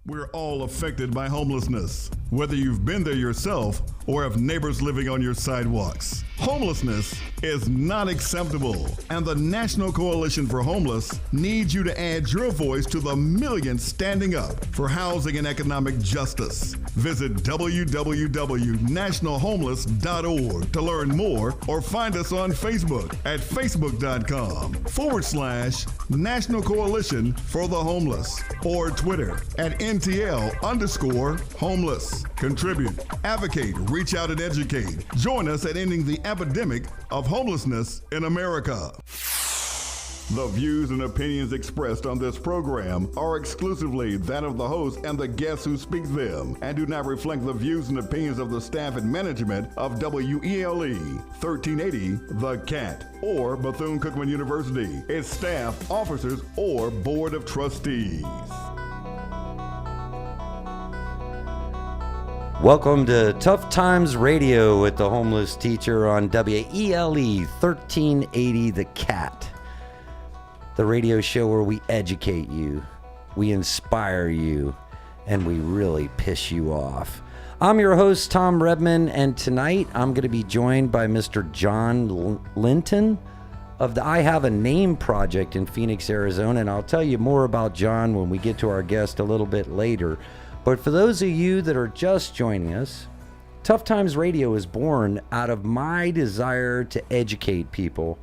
We're all affected by homelessness, whether you've been there yourself or have neighbors living on your sidewalks. Homelessness is not acceptable, and the National Coalition for Homeless needs you to add your voice to the millions standing up for housing and economic justice. Visit www.nationalhomeless.org to learn more, or find us on Facebook at facebook.com/National Coalition for the Homeless, or Twitter at NTL_homeless. Contribute, advocate, reach out, and educate. Join us at ending the epidemic of homelessness in America. The views and opinions expressed on this program are exclusively that of the host and the guests who speak them, and do not reflect the views and opinions of the staff and management of WELE 1380 The Cat or Bethune-Cookman University, its staff, officers, or board of trustees. Welcome to Tough Times Radio with the homeless teacher on WELE 1380 The Cat, the radio show where we educate you, we inspire you, and we really piss you off. I'm your host, Tom Redman, and tonight I'm going to be joined by Mr. John Linton of the I Have a Name project in Phoenix, Arizona, and I'll tell you more about John when we get to our guest a little bit later. But for those of you that are just joining us, Tough Times Radio is born out of my desire to educate people.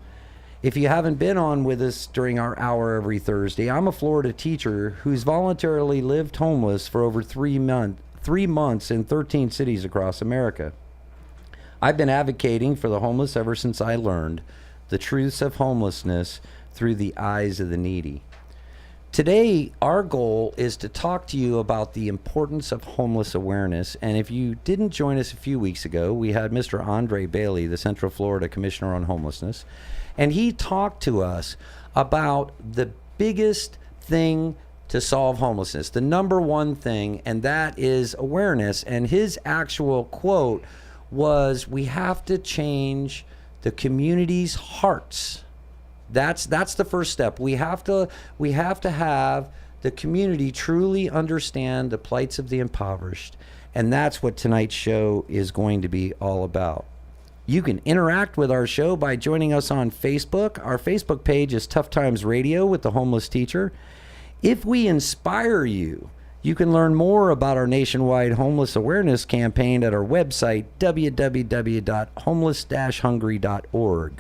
If you haven't been on with us during our hour every Thursday, I'm a Florida teacher who's voluntarily lived homeless for over 3 months in 13 cities across America. I've been advocating for the homeless ever since I learned the truths of homelessness through the eyes of the needy. Today, our goal is to talk to you about the importance of homeless awareness. And if you didn't join us a few weeks ago, we had Mr. Andre Bailey, the Central Florida Commissioner on Homelessness, and he talked to us about the biggest thing to solve homelessness, the number one thing, and that is awareness. And his actual quote was, "We have to change the community's hearts." That's the first step. We have to have the community truly understand the plights of the impoverished, and that's what tonight's show is going to be all about. You can interact with our show by joining us on Facebook. Our Facebook page is Tough Times Radio with the Homeless Teacher. If we inspire you, you can learn more about our nationwide homeless awareness campaign at our website, www.homeless-hungry.org.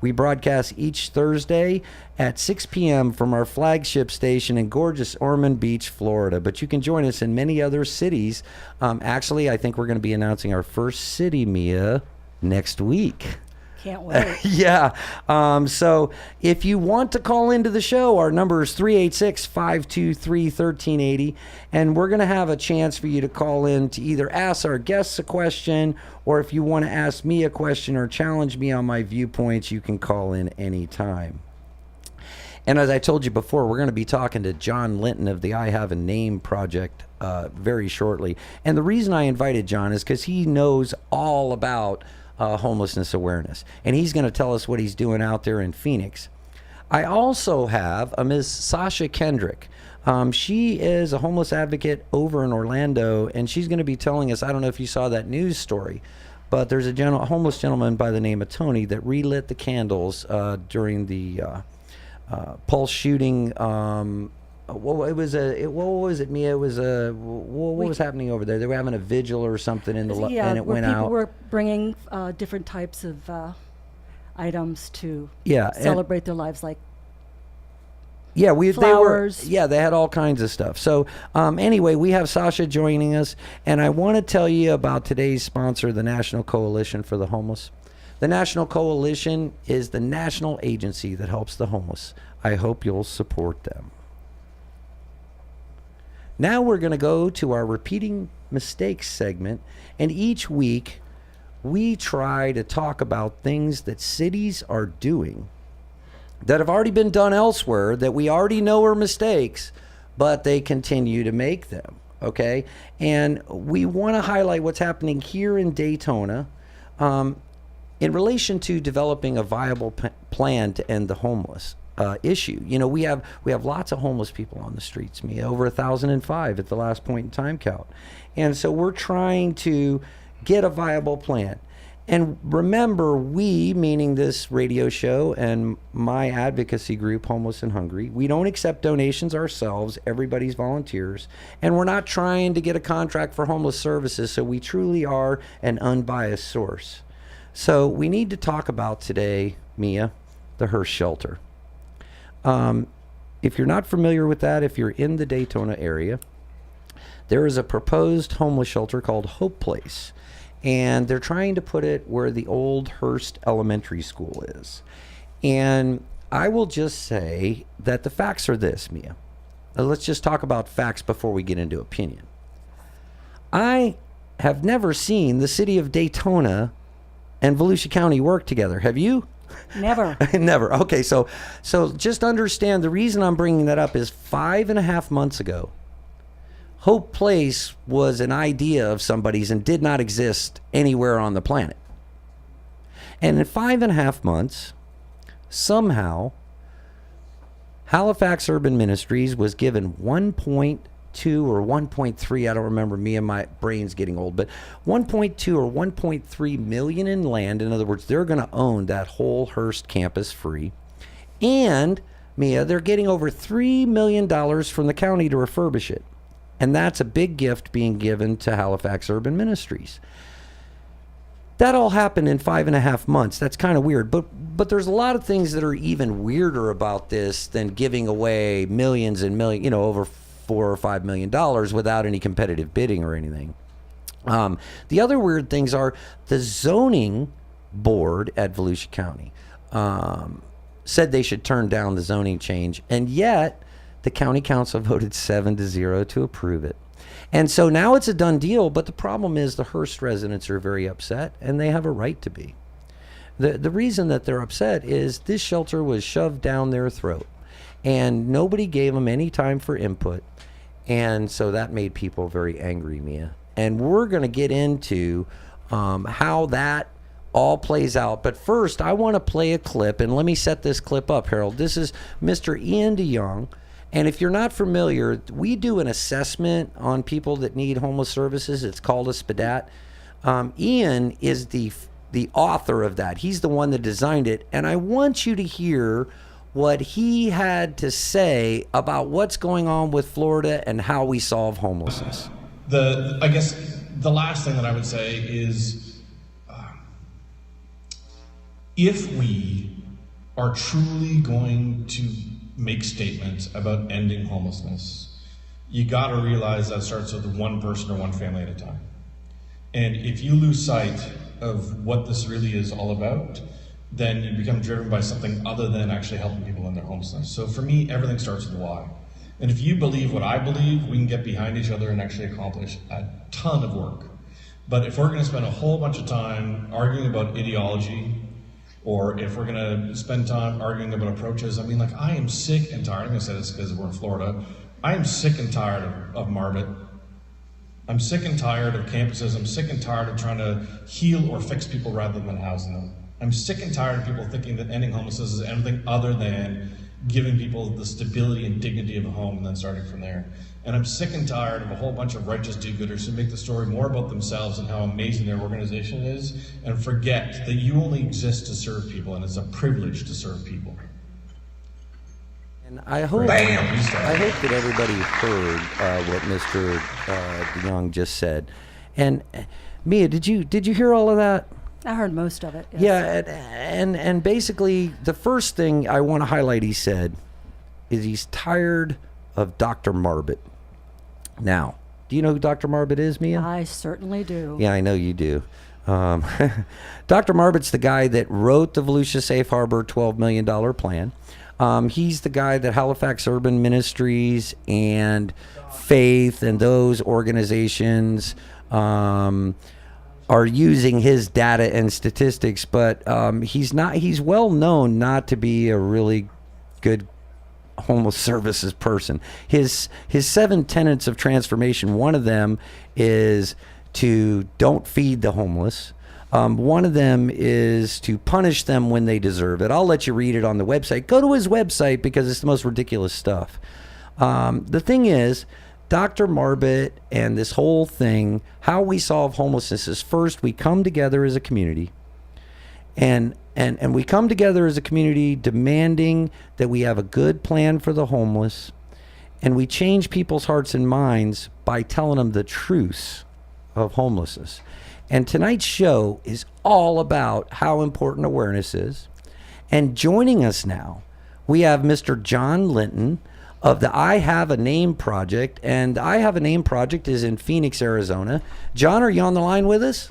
We broadcast each Thursday at 6 p.m. from our flagship station in gorgeous Ormond Beach, Florida. But you can join us in many other cities. Actually, I think we're going to be announcing our first city, Mia, next week. Can't wait. Yeah. So if you want to call into the show, our number is 386-523-1380. And we're going to have a chance for you to call in to either ask our guests a question, or if you want to ask me a question or challenge me on my viewpoints, you can call in anytime. And as I told you before, we're going to be talking to John Linton of the I Have a Name project very shortly. And the reason I invited John is because he knows all about homelessness awareness, and he's going to tell us what he's doing out there in Phoenix. I also have a Ms. Sasha Kendrick. She is a homeless advocate over in Orlando, and she's going to be telling us, I don't know if you saw that news story, but there's a homeless gentleman by the name of Tony that relit the candles during the Pulse shooting. What was it, Mia? It was what was happening over there? They were having a vigil or something and it went out. People were bringing different types of items to celebrate their lives, like flowers. They had all kinds of stuff. So anyway, we have Sasha joining us, and I want to tell you about today's sponsor, the National Coalition for the Homeless. The National Coalition is the national agency that helps the homeless. I hope you'll support them. Now we're going to go to our repeating mistakes segment, and each week we try to talk about things that cities are doing that have already been done elsewhere that we already know are mistakes, but they continue to make them, okay? And we want to highlight what's happening here in Daytona in relation to developing a viable plan to end the issue. You know, we have lots of homeless people on the streets, Mia, over 1,005 at the last point in time count. And so we're trying to get a viable plan. And remember, we, meaning this radio show and my advocacy group, Homeless and Hungry, we don't accept donations ourselves. Everybody's volunteers. And we're not trying to get a contract for homeless services, so we truly are an unbiased source. So we need to talk about today, Mia, the Hearst Shelter. If you're not familiar with that, if you're in the Daytona area, there is a proposed homeless shelter called Hope Place. And they're trying to put it where the old Hearst Elementary School is. And I will just say that the facts are this, Mia. Let's just talk about facts before we get into opinion. I have never seen the city of Daytona and Volusia County work together. Have you? Never. Never. Okay, so just understand the reason I'm bringing that up is 5.5 months ago, Hope Place was an idea of somebody's and did not exist anywhere on the planet. And in 5.5 months, somehow, Halifax Urban Ministries was given 1.2 or 1.3, I don't remember, me and my brain's getting old, but 1.2 or 1.3 million in land. In other words, they're going to own that whole Hearst campus free. And, Mia, they're getting over $3 million from the county to refurbish it. And that's a big gift being given to Halifax Urban Ministries. That all happened in 5.5 months. That's kind of weird. But there's a lot of things that are even weirder about this than giving away millions and millions, over $4 or $5 million without any competitive bidding or anything. The other weird things are the zoning board at Volusia County said they should turn down the zoning change, and yet the county council voted 7-0 to approve it. And so now it's a done deal, but the problem is the Hearst residents are very upset, and they have a right to be. The reason that they're upset is this shelter was shoved down their throat, and nobody gave them any time for input, and so that made people very angry, Mia. And we're going to get into how that all plays out. But first, I want to play a clip, and let me set this clip up, Harold. This is Mr. Ian DeYoung. And if you're not familiar, we do an assessment on people that need homeless services. It's called a SPDAT. Ian is the author of that. He's the one that designed it. And I want you to hear what he had to say about what's going on with Florida and how we solve homelessness. I guess the last thing that I would say is if we are truly going to make statements about ending homelessness, you got to realize that starts with one person or one family at a time. And if you lose sight of what this really is all about, then you become driven by something other than actually helping people in their homelessness. So for me, everything starts with why. And if you believe what I believe, we can get behind each other and actually accomplish a ton of work. But if we're going to spend a whole bunch of time arguing about ideology, or if we're gonna spend time arguing about approaches, I am sick and tired, I'm gonna say this because we're in Florida, I am sick and tired of Marbet. I'm sick and tired of campuses. I'm sick and tired of trying to heal or fix people rather than housing them. I'm sick and tired of people thinking that ending homelessness is anything other than giving people the stability and dignity of a home and then starting from there. And I'm sick and tired of a whole bunch of righteous do-gooders who make the story more about themselves and how amazing their organization is, and forget that you only exist to serve people, and it's a privilege to serve people. And I hope that everybody heard what Mr. DeYoung just said. And Mia, did you hear all of that? I heard most of it. Yes. Yeah, and basically the first thing I want to highlight he said is he's tired of Dr. Marbet. Now, do you know who Dr. Marbet is, Mia? I certainly do. Yeah, I know you do. Dr. Marbet's the guy that wrote the Volusia Safe Harbor $12 million plan. He's the guy that Halifax Urban Ministries and Faith and those organizations are using his data and statistics, but he's well known not to be a really good homeless services person. His 7 tenets of transformation, one of them is to don't feed the homeless, One of them is to punish them when they deserve it. I'll let you read it on the website. Go to his website because it's the most ridiculous stuff. The thing is, Dr. Marbut and this whole thing, how we solve homelessness is first we come together as a community, and we come together as a community demanding that we have a good plan for the homeless, and we change people's hearts and minds by telling them the truths of homelessness. And tonight's show is all about how important awareness is. And joining us now, we have Mr. John Linton of the I Have a Name Project. And the I Have a Name Project is in Phoenix, Arizona. John, are you on the line with us?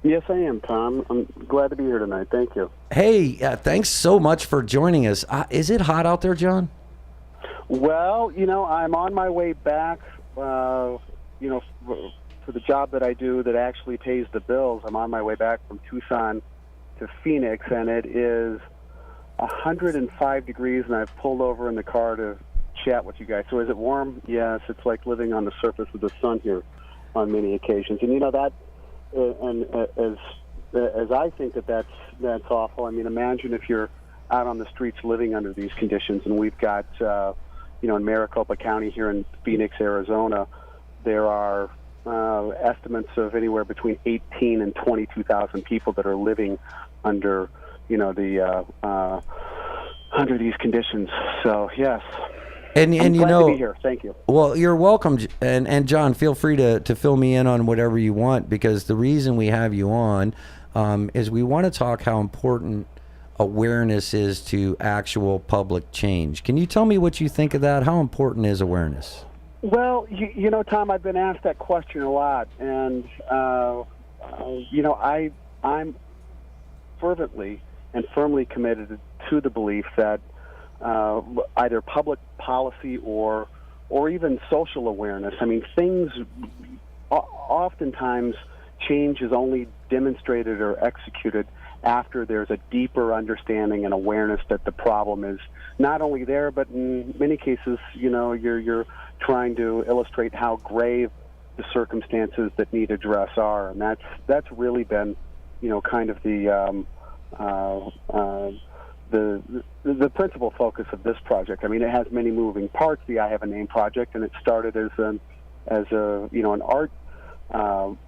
Yes, I am, Tom. I'm glad to be here tonight. Thank you. Hey, thanks so much for joining us. Is it hot out there, John? Well, I'm on my way back, for the job that I do that actually pays the bills. I'm on my way back from Tucson to Phoenix, and it is 105 degrees, and I've pulled over in the car to chat with you guys. So is it warm? Yes, it's like living on the surface of the sun here on many occasions. And that, and as I think that's awful. I mean, imagine if you're out on the streets living under these conditions, and we've got, in Maricopa County here in Phoenix, Arizona, there are estimates of anywhere between 18 and 22,000 people that are living under, under these conditions. So yes, and I'm glad to be here. Thank you. Well, you're welcome, and John, feel free to fill me in on whatever you want, because the reason we have you on is we want to talk how important awareness is to actual public change. Can you tell me what you think of that? How important is awareness? Well, Tom, I've been asked that question a lot, and I'm fervently and firmly committed to the belief that either public policy or even social awareness. I mean, things oftentimes change is only demonstrated or executed after there's a deeper understanding and awareness that the problem is not only there, but in many cases, you're trying to illustrate how grave the circumstances that need address are, and that's really been, kind of the principal focus of this project. I mean, it has many moving parts. The I Have a Name project, and it started as an art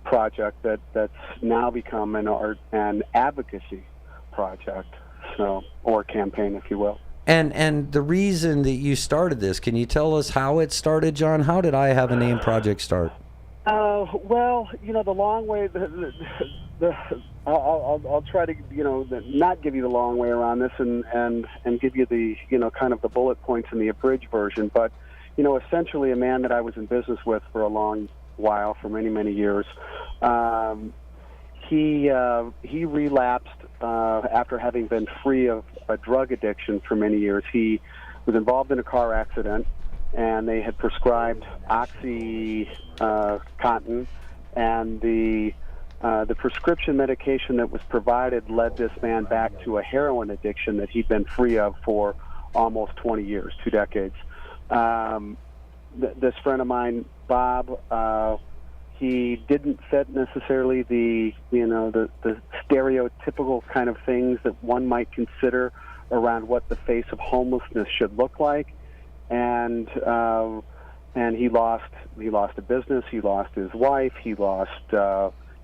project that's now become an art and advocacy project, or campaign, if you will. And the reason that you started this, can you tell us how it started, John? How did I Have a Name project start? Well, the long way. I'll try to not give you the long way around this and give you the kind of the bullet points in the abridged version. But essentially, a man that I was in business with for a long while, for many years, he relapsed after having been free of a drug addiction for many years. He was involved in a car accident, and they had prescribed OxyContin, and the prescription medication that was provided led this man back to a heroin addiction that he'd been free of for almost 20 years, 2 decades. This friend of mine, Bob, he didn't fit necessarily the stereotypical kind of things that one might consider around what the face of homelessness should look like, and he lost a business, he lost his wife, he lost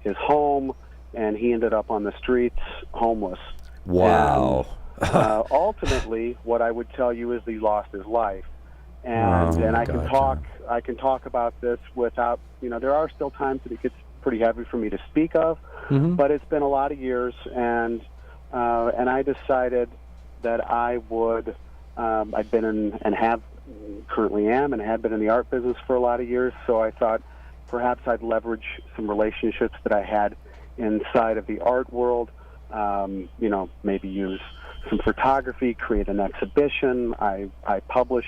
his home, and he ended up on the streets, homeless. Wow. And, ultimately, what I would tell you is he lost his life, and I can talk about this without, there are still times that it gets pretty heavy for me to speak of, but it's been a lot of years, and I decided that I would. I'd been in and have currently am and had been in the art business for a lot of years, so I thought perhaps I'd leverage some relationships that I had inside of the art world, maybe use some photography, create an exhibition. I publish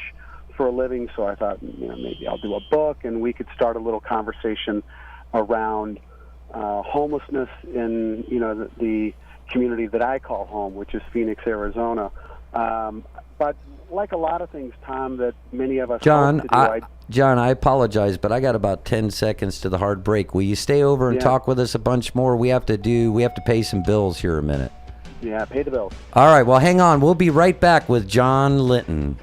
for a living, so I thought, maybe I'll do a book, and we could start a little conversation around homelessness in, the community that I call home, which is Phoenix, Arizona. But like a lot of things, Tom, that many of us John, hope to do, John, I apologize, but I got about 10 seconds to the hard break. Will you stay over and talk with us a bunch more? We have to pay some bills here a minute. Yeah, pay the bills. All right, well, hang on. We'll be right back with John Linton.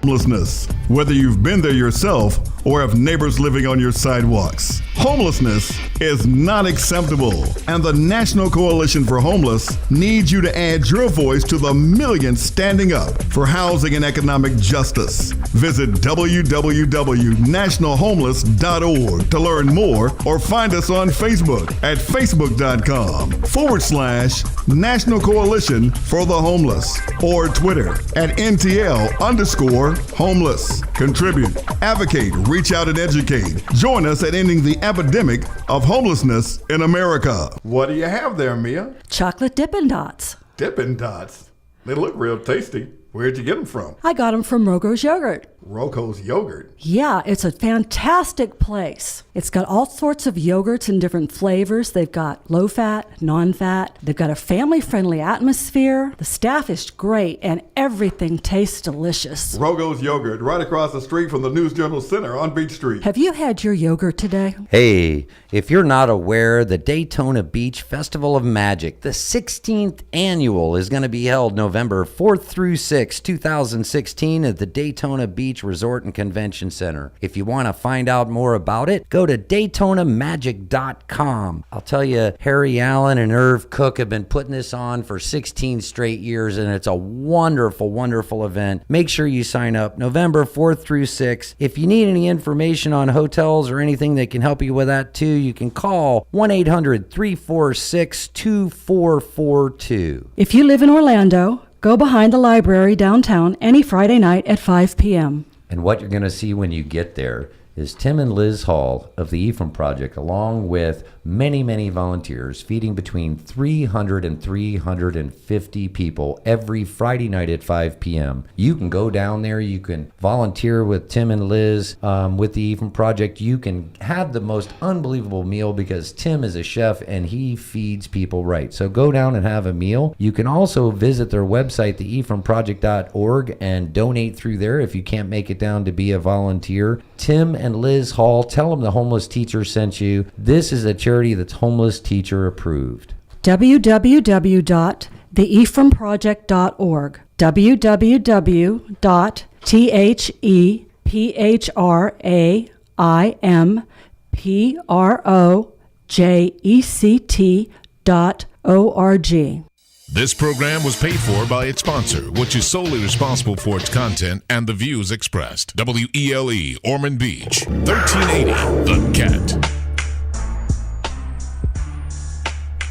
Homelessness, whether you've been there yourself or have neighbors living on your sidewalks. Homelessness is not acceptable, and the National Coalition for Homeless needs you to add your voice to the millions standing up for housing and economic justice. Visit www.nationalhomeless.org to learn more, or find us on Facebook at facebook.com/National Coalition for the Homeless, or Twitter at NTL_homeless. Contribute, advocate, reach out and educate. Join us at ending the epidemic of homelessness in America. What do you have there, Mia? Chocolate Dippin' Dots. Dippin' Dots. They look real tasty. Where'd you get them from? I got them from Rogo's Yogurt. Rogo's Yogurt? Yeah, it's a fantastic place. It's got all sorts of yogurts in different flavors. They've got low-fat, non-fat. They've got a family-friendly atmosphere. The staff is great, and everything tastes delicious. Rogo's Yogurt, right across the street from the News Journal Center on Beach Street. Have you had your yogurt today? Hey, if you're not aware, the Daytona Beach Festival of Magic, the 16th annual, is going to be held November 4th through 6th, 2016 at the Daytona Beach Resort and Convention Center. If you want to find out more about it, go to DaytonaMagic.com. I'll tell you, Harry Allen and Irv Cook have been putting this on for 16 straight years, and it's a wonderful, wonderful event. Make sure you sign up November 4th through 6th. If you need any information on hotels or anything that can help you with that too, you can call 1-800-346-2442. If you live in Orlando, go behind the library downtown any Friday night at 5 p.m. And what you're going to see when you get there is Tim and Liz Hall of the Ephraim Project, along with many, many volunteers, feeding between 300 and 350 people every Friday night at 5 p.m. You can go down there. You can volunteer with Tim and Liz with the Ephraim Project. You can have the most unbelievable meal because Tim is a chef and he feeds people right. So go down and have a meal. You can also visit their website, theephraimproject.org, and donate through there if you can't make it down to be a volunteer. Tim and Liz Hall, tell them the Homeless Teacher sent you. This is a charity that's Homeless Teacher approved. www.theephraimproject.org. www.theephraimproject.org. This program was paid for by its sponsor, which is solely responsible for its content and the views expressed. WELE, Ormond Beach, 1380, The Cat.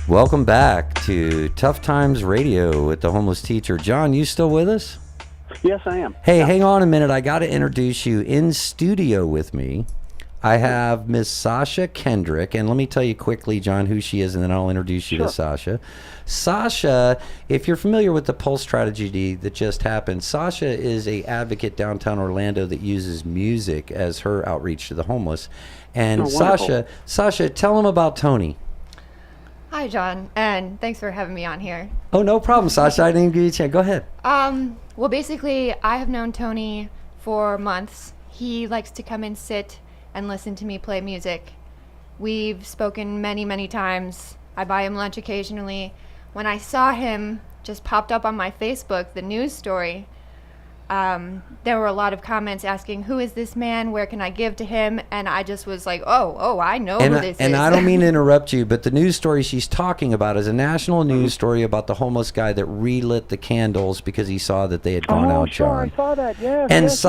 Welcome back to Tough Times Radio with the Homeless Teacher. John, you still with us? Yes, I am. Hey, hang on a minute. I got to introduce you. In studio with me, I have Miss Sasha Kendrick, and let me tell you quickly, John, who she is, and then I'll introduce you to Sasha. Sasha, if you're familiar with the Pulse tragedy that just happened, Sasha is a advocate downtown Orlando that uses music as her outreach to the homeless. And Sasha, tell them about Tony. Hi, John, and thanks for having me on here. Oh, no problem, Sasha. I didn't give you a chance. Go ahead. Well, basically, I have known Tony for months. He likes to come and sit and listen to me play music. We've spoken many, many times. I buy him lunch occasionally. When I saw him just popped up on my Facebook, the news story, there were a lot of comments asking, who is this man? Where can I give to him? And I just was like, oh, I know who this is. And I don't mean to interrupt you, but the news story she's talking about is a national news story about the homeless guy that relit the candles because he saw that they had gone out, John. I saw that, yes. And yes,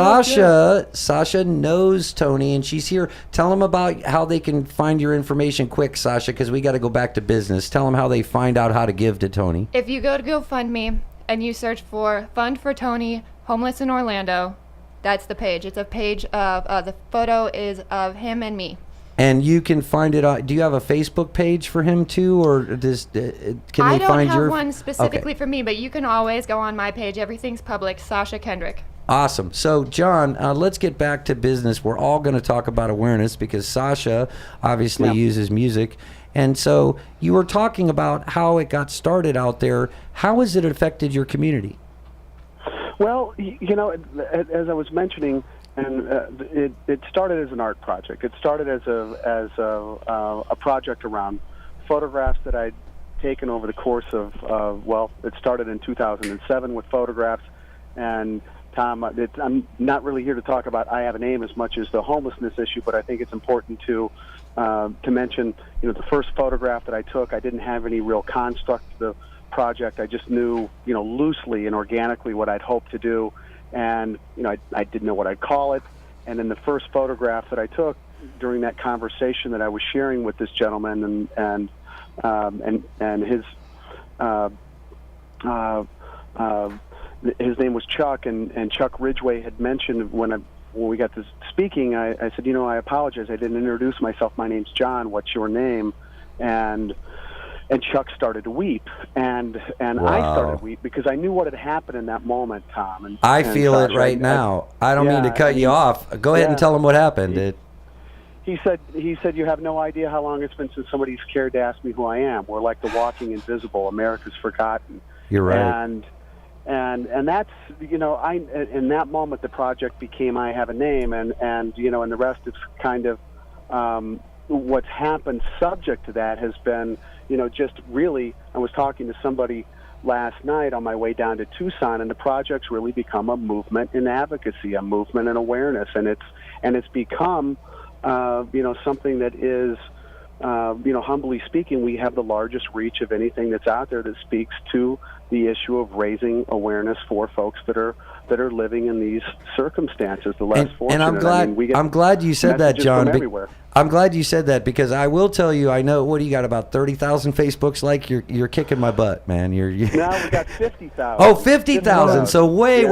Sasha knows Tony, and she's here. Tell them about how they can find your information quick, Sasha, because we got to go back to business. Tell them how they find out how to give to Tony. If you go to GoFundMe and you search for Fund for Tony, Homeless in Orlando, that's the page. It's a page of, the photo is of him and me. And you can find it on, do you have a Facebook page for him too, or can they find your? I don't have one specifically for me, but you can always go on my page. Everything's public, Sasha Kendrick. Awesome. So, John, let's get back to business. We're all going to talk about awareness because Sasha obviously uses music. And so you were talking about how it got started out there. How has it affected your community? Well, as I was mentioning, and it started as an art project. It started as a project around photographs that I'd taken over the course of it started in 2007 with photographs. And Tom, I'm not really here to talk about I Have a Name as much as the homelessness issue, but I think it's important to mention, the first photograph that I took, I didn't have any real construct to the project. I just knew, loosely and organically what I'd hoped to do, and I didn't know what I'd call it. And in the first photograph that I took during that conversation that I was sharing with this gentleman and his name was Chuck, and Chuck Ridgway had mentioned when we got to speaking, I said, I apologize, I didn't introduce myself. My name's John. What's your name? And Chuck started to weep, and Wow. I started to weep because I knew what had happened in that moment, Tom. And I feel it right now. I don't mean to cut you off. Go ahead and tell them what happened. He said, you have no idea how long it's been since somebody's cared to ask me who I am. We're like the walking invisible. America's forgotten. You're right. And that's, in that moment, the project became I Have a Name, and the rest is kind of what's happened subject to that has been, just really, I was talking to somebody last night on my way down to Tucson, and the project's really become a movement in advocacy, a movement in awareness, and it's become, something that is, humbly speaking, we have the largest reach of anything that's out there that speaks to the issue of raising awareness for folks that are living in these circumstances, the less fortunate. And I'm glad you said that, John. Everywhere. I'm glad you said that, because I will tell you, I know, what do you got, about 30,000 Facebooks like? You're kicking my butt, man. Now we got 50,000. Oh, 50,000. So way.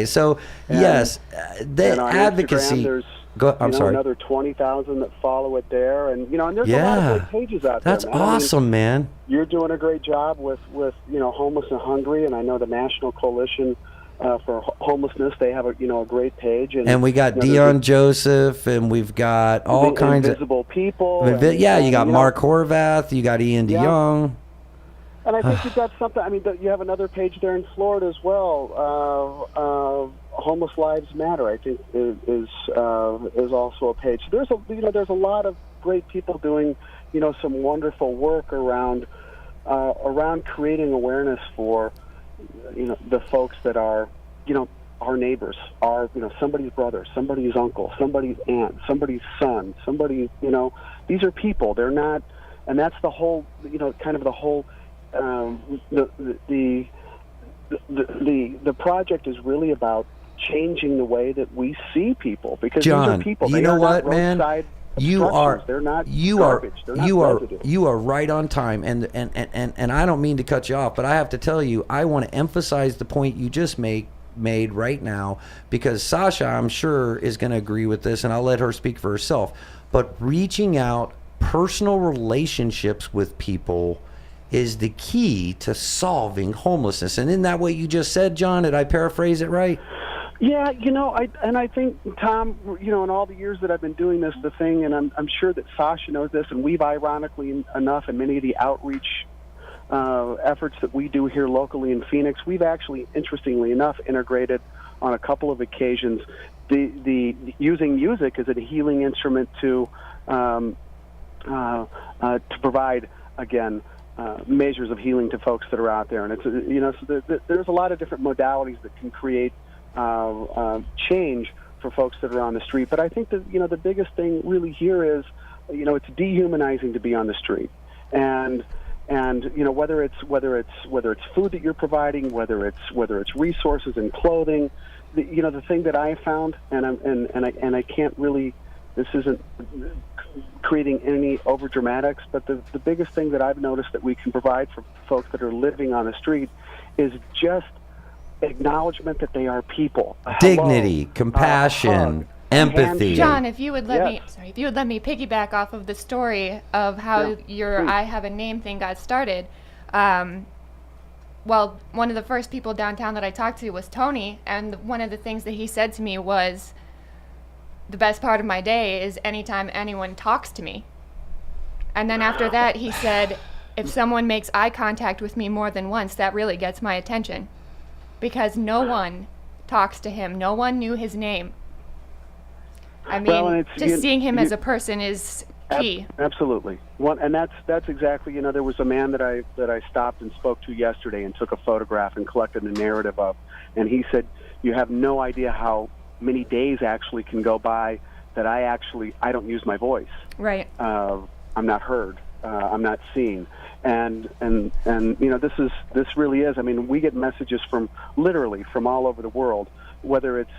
So yes, the advocacy. Instagram, I'm sorry. Another 20,000 that follow it there, and there's a lot of great pages out there. That's awesome, man. You're doing a great job with Homeless and Hungry, and I know the National Coalition for Homelessness, they have a great page, and we got Dion Joseph, and we've got all kinds of invisible people. You got Mark Horvath, you got Ian DeYoung. And I think you've got something. I mean, you have another page there in Florida as well. Homeless Lives Matter, I think, is also a page. So there's a lot of great people doing some wonderful work around creating awareness for the folks that are our neighbors, are somebody's brother, somebody's uncle, somebody's aunt, somebody's son, these are people. They're not, and that's the whole kind of the whole the project is really about changing the way that we see people, because John, these are people. You they know are what, not man? They're not garbage. They're not residue. You are right on time, and I don't mean to cut you off, but I have to tell you, I want to emphasize the point you just made right now, because Sasha, I'm sure, is going to agree with this, and I'll let her speak for herself. But reaching out, personal relationships with people is the key to solving homelessness. And isn't that what you just said, John? Did I paraphrase it right? Yeah, I think, Tom, in all the years that I've been doing this, the thing, and I'm sure that Sasha knows this, and we've ironically enough, in many of the outreach efforts that we do here locally in Phoenix, we've actually, interestingly enough, integrated on a couple of occasions the using music as a healing instrument to provide, again, measures of healing to folks that are out there. And it's so there's a lot of different modalities that can create change for folks that are on the street. But I think that the biggest thing really here is it's dehumanizing to be on the street, and whether it's food that you're providing, whether it's resources and clothing, the thing that I found, and I can't really, this isn't creating any over dramatics, but the biggest thing that I've noticed that we can provide for folks that are living on the street is just acknowledgement that they are people. Dignity, compassion, empathy. John, if you would let me piggyback off of the story of how your I Have a Name thing got started. One of the first people downtown that I talked to was Tony, and one of the things that he said to me was, the best part of my day is anytime anyone talks to me. And then after that, he said, if someone makes eye contact with me more than once, that really gets my attention. Because no one talks to him. No one knew his name. I mean, just seeing him as a person is key. Absolutely. And that's exactly, there was a man that I stopped and spoke to yesterday and took a photograph and collected a narrative of. And he said, you have no idea how many days actually can go by that I don't use my voice. Right. I'm not heard. I'm not seen. And this really is. I mean, we get messages from literally from all over the world, whether it's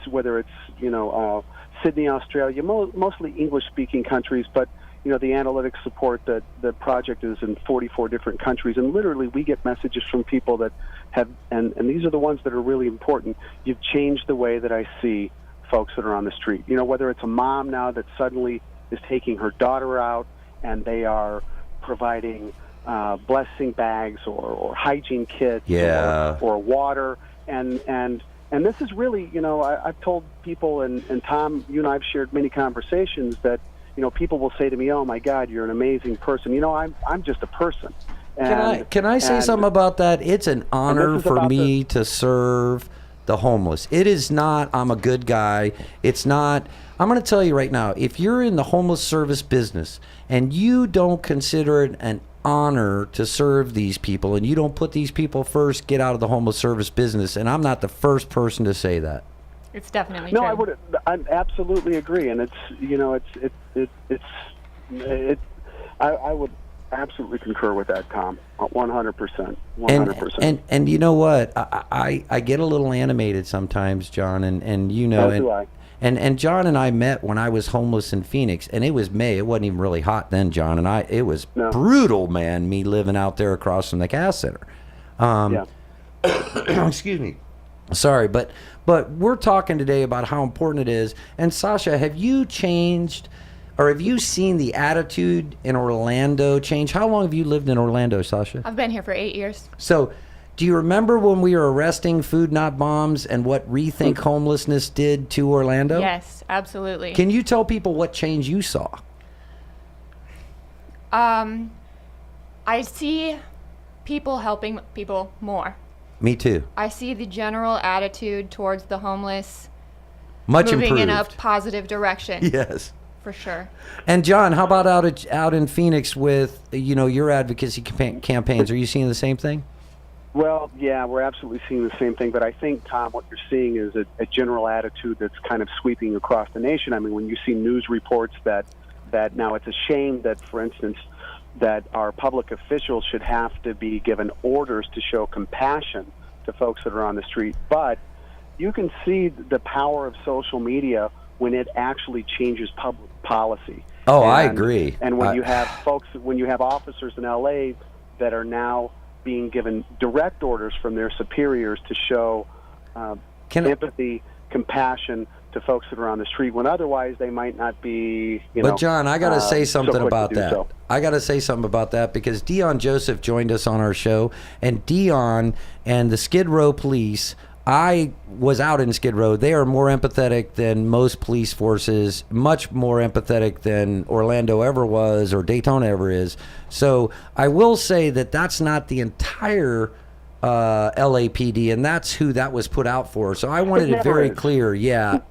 Sydney, Australia, mostly English-speaking countries, but the analytics support that the project is in 44 different countries, and literally we get messages from people that have, and these are the ones that are really important. You've changed the way that I see folks that are on the street. Whether it's a mom now that suddenly is taking her daughter out and they are providing blessing bags or hygiene kits or water, and this is really, I've told people, and Tom, you and I have shared many conversations that, people will say to me, "Oh my God, you're an amazing person." I'm just a person. Can I say something about that? It's an honor for me to serve the homeless. It is not, I'm a good guy. It's not, I'm going to tell you right now, if you're in the homeless service business and you don't consider it an honor to serve these people and you don't put these people first, get out of the homeless service business. And I'm not the first person to say that. It's definitely true. No, I absolutely agree, and I would absolutely concur with that, Tom. 100%. 100%. And you know what? I get a little animated sometimes, John, and As do I. And John and I met when I was homeless in Phoenix, and it was May. It wasn't even really hot then, John, and it was brutal, man, me living out there across from the gas center. Excuse me. Sorry, but we're talking today about how important it is. And Sasha, have you changed, or have you seen the attitude in Orlando change? How long have you lived in Orlando, Sasha? I've been here for 8 years. So, do you remember when we were arresting Food Not Bombs and what Rethink Homelessness did to Orlando? Yes, absolutely. Can you tell people what change you saw? I see people helping people more. Me too. I see the general attitude towards the homeless much moving improved in a positive direction. Yes. For sure. And John, how about out in Phoenix with your advocacy campaigns? Are you seeing the same thing? Well, yeah, we're absolutely seeing the same thing. But I think, Tom, what you're seeing is a general attitude that's kind of sweeping across the nation. I mean, when you see news reports that now it's a shame that, for instance, that our public officials should have to be given orders to show compassion to folks that are on the street. But you can see the power of social media when it actually changes public policy. Oh, I agree. And when you have officers in LA that are now being given direct orders from their superiors to show empathy, compassion to folks that are on the street, when otherwise they might not be, But John, I got to say something about that. So. I got to say something about that because Dion Joseph joined us on our show, and Dion and the Skid Row police, I was out in Skid Row. They are more empathetic than most police forces, much more empathetic than Orlando ever was or Daytona ever is. So I will say that that's not the entire LAPD, and that's who that was put out for. So I wanted it very clear. Yeah.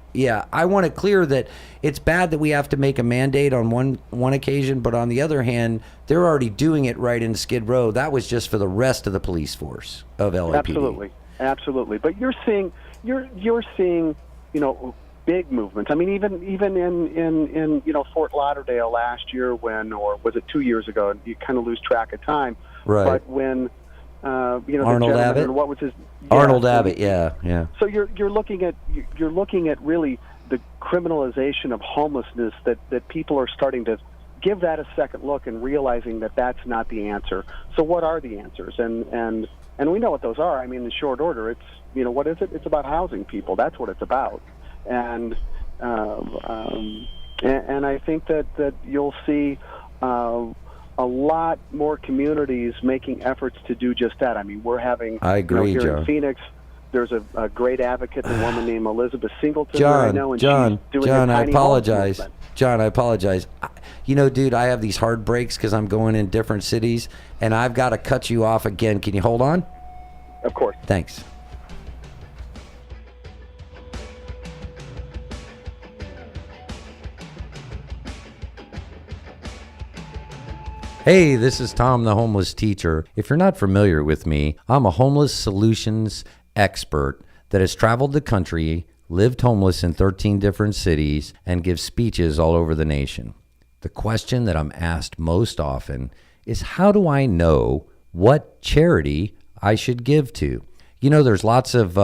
I want it clear that it's bad that we have to make a mandate on one occasion, but on the other hand, they're already doing it right in Skid Row. That was just for the rest of the police force of LAPD. Absolutely. But you're seeing big movements. I mean, even in Fort Lauderdale last year, or was it 2 years ago? You kind of lose track of time. Right. But when Arnold Abbott. What was his? Arnold Abbott. Yeah. So you're looking at really the criminalization of homelessness that people are starting to give that a second look and realizing that that's not the answer. So what are the answers? And we know what those are. I mean, in short order, it's what is it? It's about housing people. That's what it's about. And I think that you'll see a lot more communities making efforts to do just that. I mean, we're having I agree, here Joe. in Phoenix, there's a great advocate, a woman named Elizabeth Singleton that I know, and she's doing John, a I tiny apologize. homes movement. John, I apologize. You know, dude, I have these hard breaks because I'm going in different cities, and I've got to cut you off again. Can you hold on? Of course. Thanks. Hey, this is Tom, the homeless teacher. If you're not familiar with me, I'm a homeless solutions expert that has traveled the country, lived homeless in 13 different cities, and gives speeches all over the nation. The question that I'm asked most often is, how do I know what charity I should give to? You know, there's lots of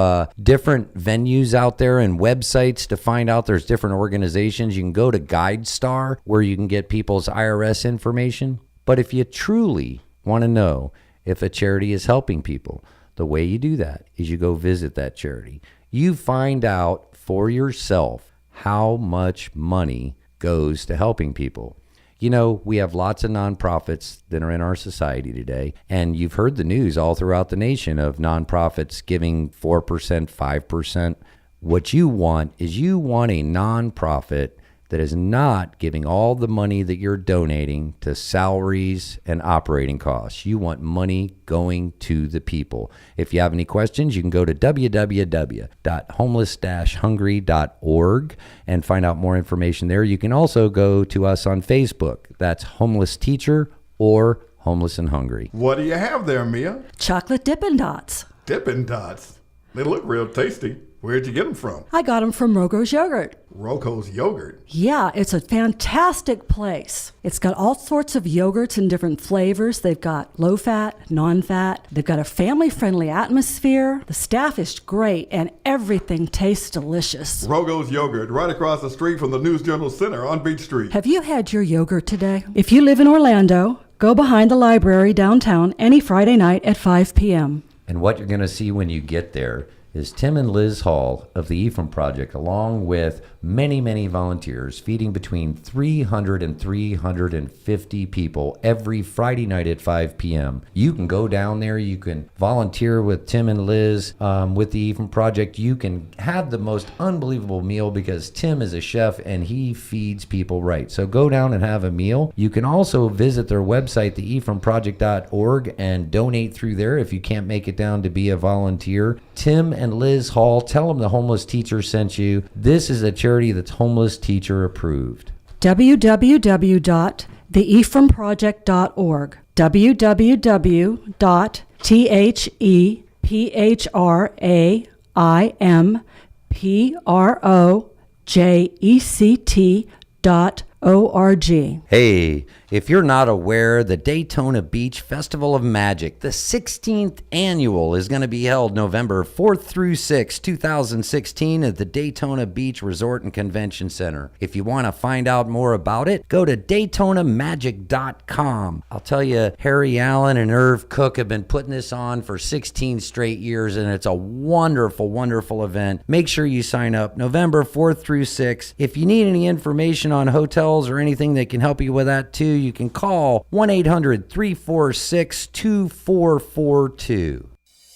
different venues out there and websites to find out. There's different organizations. You can go to GuideStar where you can get people's IRS information. But if you truly want to know if a charity is helping people, the way you do that is you go visit that charity. You find out for yourself how much money goes to helping people. You know, we have lots of nonprofits that are in our society today, and you've heard the news all throughout the nation of nonprofits giving 4%, 5%. What you want is you want a nonprofit that is not giving all the money that you're donating to salaries and operating costs. You want money going to the people. If you have any questions, you can go to www.homeless-hungry.org and find out more information there. You can also go to us on Facebook. That's Homeless Teacher or Homeless and Hungry. What do you have there, Mia? Chocolate Dippin' Dots. Dippin' Dots. They look real tasty. Where'd you get them from? I got them from Rogo's Yogurt. Rogo's Yogurt? Yeah, it's a fantastic place. It's got all sorts of yogurts in different flavors. They've got low-fat, non-fat. They've got a family-friendly atmosphere. The staff is great, and everything tastes delicious. Rogo's Yogurt, right across the street from the News Journal Center on Beach Street. Have you had your yogurt today? If you live in Orlando, go behind the library downtown any Friday night at 5 p.m. And what you're going to see when you get there is Tim and Liz Hall of the Ephraim Project, along with many, many volunteers, feeding between 300 and 350 people every Friday night at 5 p.m. You can go down there. You can volunteer with Tim and Liz with the Ephraim Project. You can have the most unbelievable meal because Tim is a chef and he feeds people right. So go down and have a meal. You can also visit their website, theephraimproject.org, and donate through there if you can't make it down to be a volunteer. Tim and Liz Hall, tell them the homeless teacher sent you. This is a charity that's homeless teacher approved. www.theephraimproject.org. www.theephraimproject.org. Hey, if you're not aware, the Daytona Beach Festival of Magic, the 16th annual, is going to be held November 4th through 6th, 2016 at the Daytona Beach Resort and Convention Center. If you want to find out more about it, go to DaytonaMagic.com. I'll tell you, Harry Allen and Irv Cook have been putting this on for 16 straight years, and it's a wonderful, wonderful event. Make sure you sign up November 4th through 6th. If you need any information on hotels or anything that can help you with that too, you can call 1-800-346-2442.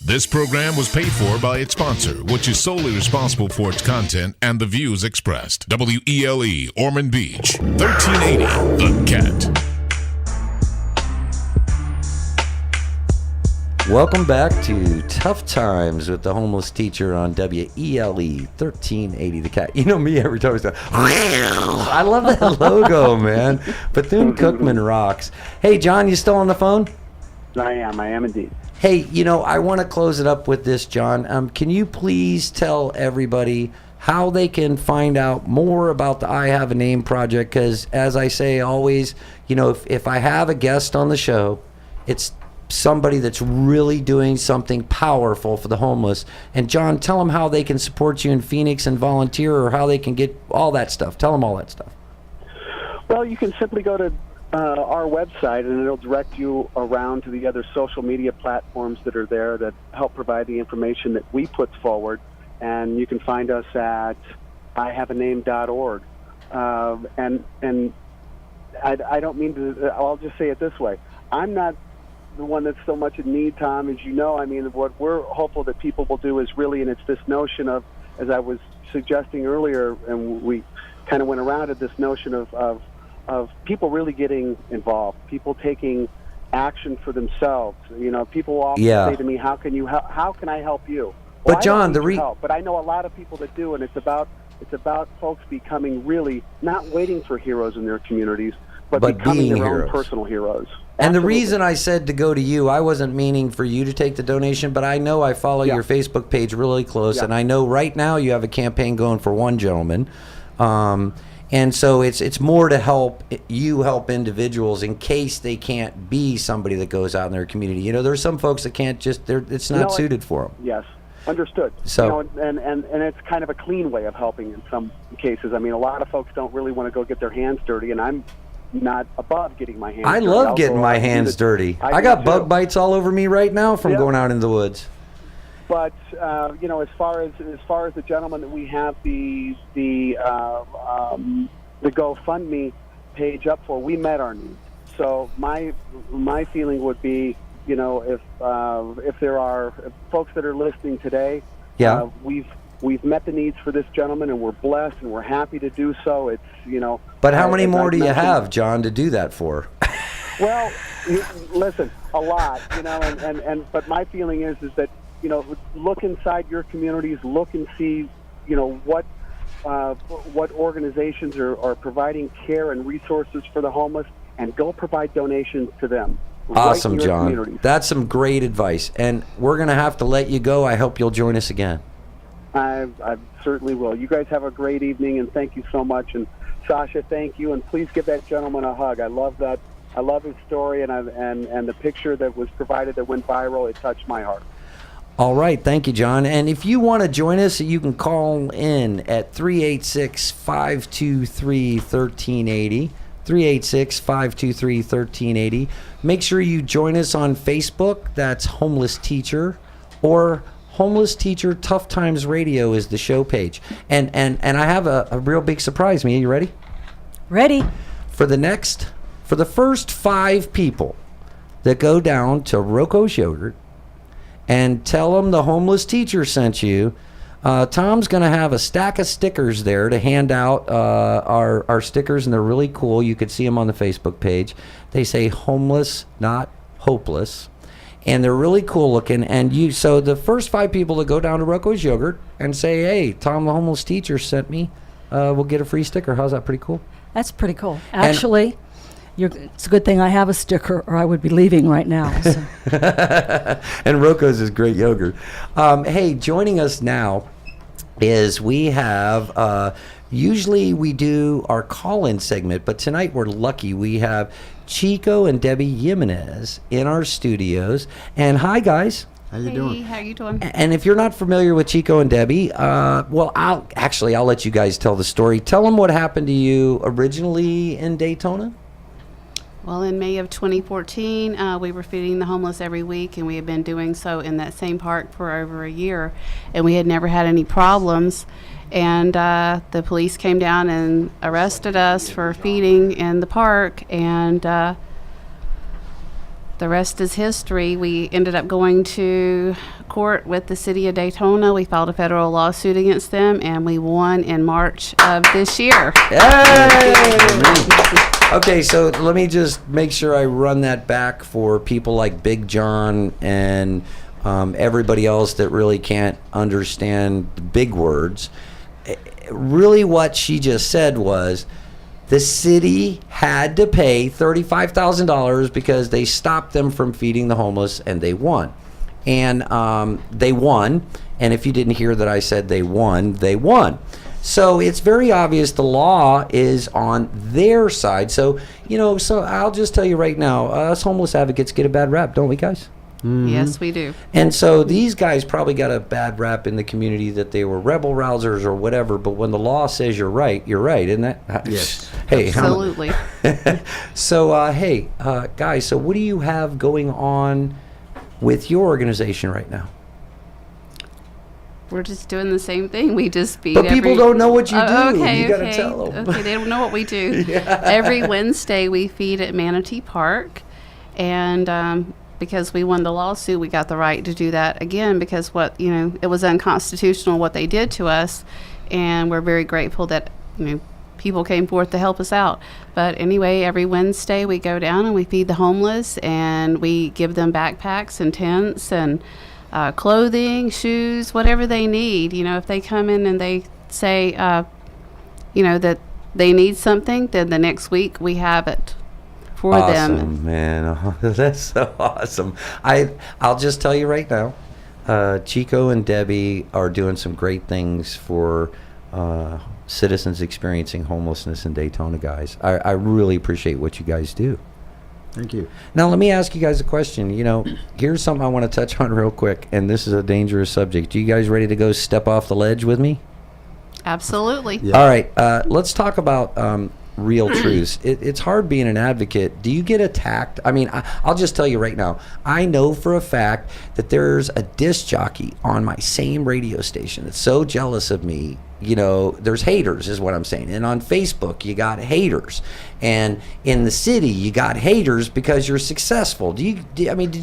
This program was paid for by its sponsor, which is solely responsible for its content and the views expressed. WELE, Ormond Beach, 1380, The Cat. Welcome back to Tough Times with the Homeless Teacher on WELE 1380 The Cat. You know me, every time I say, I love that logo, man. Bethune-Cookman rocks. Hey, John, you still on the phone? I am indeed. Hey, you know, I want to close it up with this, John. Can you please tell everybody how they can find out more about the I Have a Name project? Because, as I say always, you know, if I have a guest on the show, it's somebody that's really doing something powerful for the homeless. And John, tell them how they can support you in Phoenix and volunteer, or how they can get all that stuff. Tell them all that stuff. Well, you can simply go to our website, and it'll direct you around to the other social media platforms that are there that help provide the information that we put forward. And you can find us at ihaveaname.org. And I don't mean to, I'll just say it this way. I'm not the one that's so much in need, Tom, as you know. I mean, what we're hopeful that people will do is really, and it's this notion of, as I was suggesting earlier, and we kind of went around at this notion of people really getting involved, people taking action for themselves. You know, people often say to me, "How can you help? How can I help you?" Well, but John, help, but I know a lot of people that do, and it's about folks becoming really not waiting for heroes in their communities, but becoming being their heroes. own personal heroes. And Absolutely. the reason I said to go to you, I wasn't meaning for you to take the donation, but I know I follow your Facebook page really close, and I know right now you have a campaign going for one gentleman. And so it's more to help individuals in case they can't be somebody that goes out in their community. You know, there's some folks that can't it's not suited for them. Yes. Understood. So, you know, and it's kind of a clean way of helping in some cases. I mean, a lot of folks don't really want to go get their hands dirty, and I'm not above getting my hands dirty. I love getting my hands dirty. I got bug bites all over me right now from going out in the woods. But you know, as far as the gentleman that we have the GoFundMe page up for, we met our needs. So my feeling would be, you know, if there are folks that are listening today, we've met the needs for this gentleman, and we're blessed, and we're happy to do so. It's, you know. But how many more do you have, John, to do that for? Well, listen, a lot, you know, and but my feeling is that, you know, look inside your communities, look and see, you know, what organizations are providing care and resources for the homeless, and go provide donations to them. Awesome, John. That's some great advice. And we're going to have to let you go. I hope you'll join us again. I certainly will. You guys have a great evening, and thank you so much. And Sasha, thank you. And please give that gentleman a hug. I love that. I love his story, and the picture that was provided that went viral. It touched my heart. All right. Thank you, John. And if you want to join us, you can call in at 386-523-1380. 386-523-1380. Make sure you join us on Facebook. That's Homeless Teacher, or Homeless Teacher Tough Times Radio is the show page. And I have a real big surprise. Mia, you ready? Ready. For the first 5 people that go down to Rocco's Yogurt and tell them the Homeless Teacher sent you, Tom's going to have a stack of stickers there to hand out, our stickers, and they're really cool. You could see them on the Facebook page. They say homeless, not hopeless, and they're really cool looking. And so the first 5 people that go down to Rocco's Yogurt and say, hey, Tom the Homeless Teacher sent me, will get a free sticker. How's that? Pretty cool? That's pretty cool. Actually, it's a good thing I have a sticker, or I would be leaving right now. So. And Rocco's is great yogurt. Hey, joining us now is we have, usually we do our call-in segment, but tonight we're lucky. We have Chico and Debbie Jimenez in our studios. And hi, guys. How you doing? How you doing? And if you're not familiar with Chico and Debbie, well, I'll let you guys tell the story. Tell them what happened to you originally in Daytona. Well, in May of 2014, we were feeding the homeless every week, and we had been doing so in that same park for over a year, and we had never had any problems. And the police came down and arrested us for feeding in the park, and the rest is history. We ended up going to court with the city of Daytona. We filed a federal lawsuit against them, and we won in March of this year. Yay! Okay, so let me just make sure I run that back for people like Big John and everybody else that really can't understand the big words. Really what she just said was the city had to pay $35,000 because they stopped them from feeding the homeless, and they won. And they won, and if you didn't hear that I said they won, they won. So it's very obvious the law is on their side. So, so I'll just tell you right now, us homeless advocates get a bad rap, don't we, guys? Mm-hmm. Yes, we do. And so these guys probably got a bad rap in the community that they were rebel rousers or whatever, but when the law says you're right, isn't that? Yes. Hey, absolutely. So, hey, guys, so what do you have going on with your organization right now? We're just doing the same thing. We just feed. But people don't know what you do. You got to tell them. Okay, they don't know what we do. Yeah. Every Wednesday we feed at Manatee Park, and because we won the lawsuit, we got the right to do that again, because it was unconstitutional what they did to us, and we're very grateful that people came forth to help us out. But anyway, every Wednesday we go down and we feed the homeless, and we give them backpacks and tents and clothing, shoes, whatever they need. If they come in and they say, that they need something, then the next week we have it for them. Awesome, man. That's so awesome. I'll just tell you right now, Chico and Debbie are doing some great things for citizens experiencing homelessness in Daytona, guys. I really appreciate what you guys do. Thank you. Now, let me ask you guys a question. Here's something I want to touch on real quick, and this is a dangerous subject. You guys ready to go step off the ledge with me? Absolutely. Yeah. All right. Let's talk about real truths. It's hard being an advocate. Do you get attacked? I mean, I'll just tell you right now. I know for a fact that there's a disc jockey on my same radio station that's so jealous of me. There's haters is what I'm saying. And on Facebook, you got haters. And in the city, you got haters because you're successful. Did